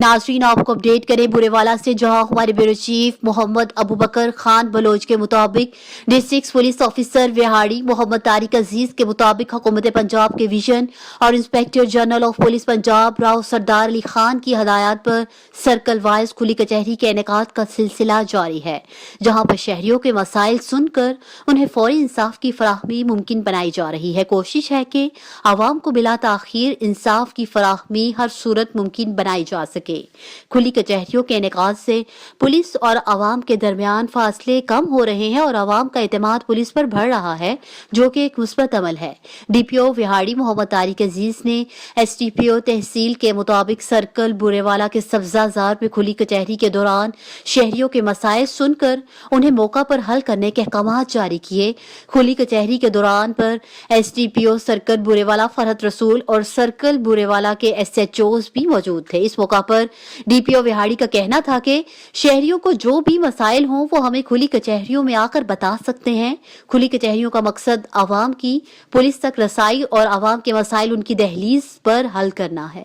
नाज़रीन, आपको अपडेट करें बुरेवाला से, जहां हमारे ब्यूरो चीफ मोहम्मद अबू बकर खान बलोच के मुताबिक district police officer Vehari Muhammad Tariq Aziz के मुताबिक हुकूमत पंजाब के विजन और inspector general of police Punjab Rao Sardar Ali Khan की हदायत पर सर्कल वाइज खुली कचहरी के इनेकाद का सिलसिला जारी है, जहां पर शहरियों के मसाइल सुनकर उन्हें फौरी इंसाफ की फराहमी मुमकिन बनाई जा रही है। कोशिश है कि आवाम को बिला ताखीर इंसाफ की फराहमी हर सूरत मुमकिन बनाई जा सके। खुली कचहरियों के इनेकाद से पुलिस और आवाम के दरमियान फासले कम हो रहे हैं और आवाम का एतमाद पुलिस पर बढ़ रहा है, जो कि एक मुस्बत अमल है। डीपीओ विहाड़ी मोहम्मद तारिक अजीज ने एसडीपीओ तहसील के मुताबिक सर्कल बुरेवाला के सब्जाजार पे खुली कचहरी के दौरान शहरियों के मसाइल सुनकर उन्हें मौका पर हल करने के अहकामात जारी किए। खुली कचहरी के दौरान पर एसडीपीओ सर्कल बुरेवाला फरहत रसूल और सर्कल बुरेवाला के एसएचओज भी मौजूद थे। इस मौका पर डीपीओ विहाड़ी का कहना था कि शहरियों को जो भी मसाइल हों वो हमें खुली कचहरियों में आकर बता सकते हैं। खुली कचहरियों का मकसद आवाम की पुलिस तक रसाई और आवाम के मसाइल उनकी दहलीज पर हल करना है।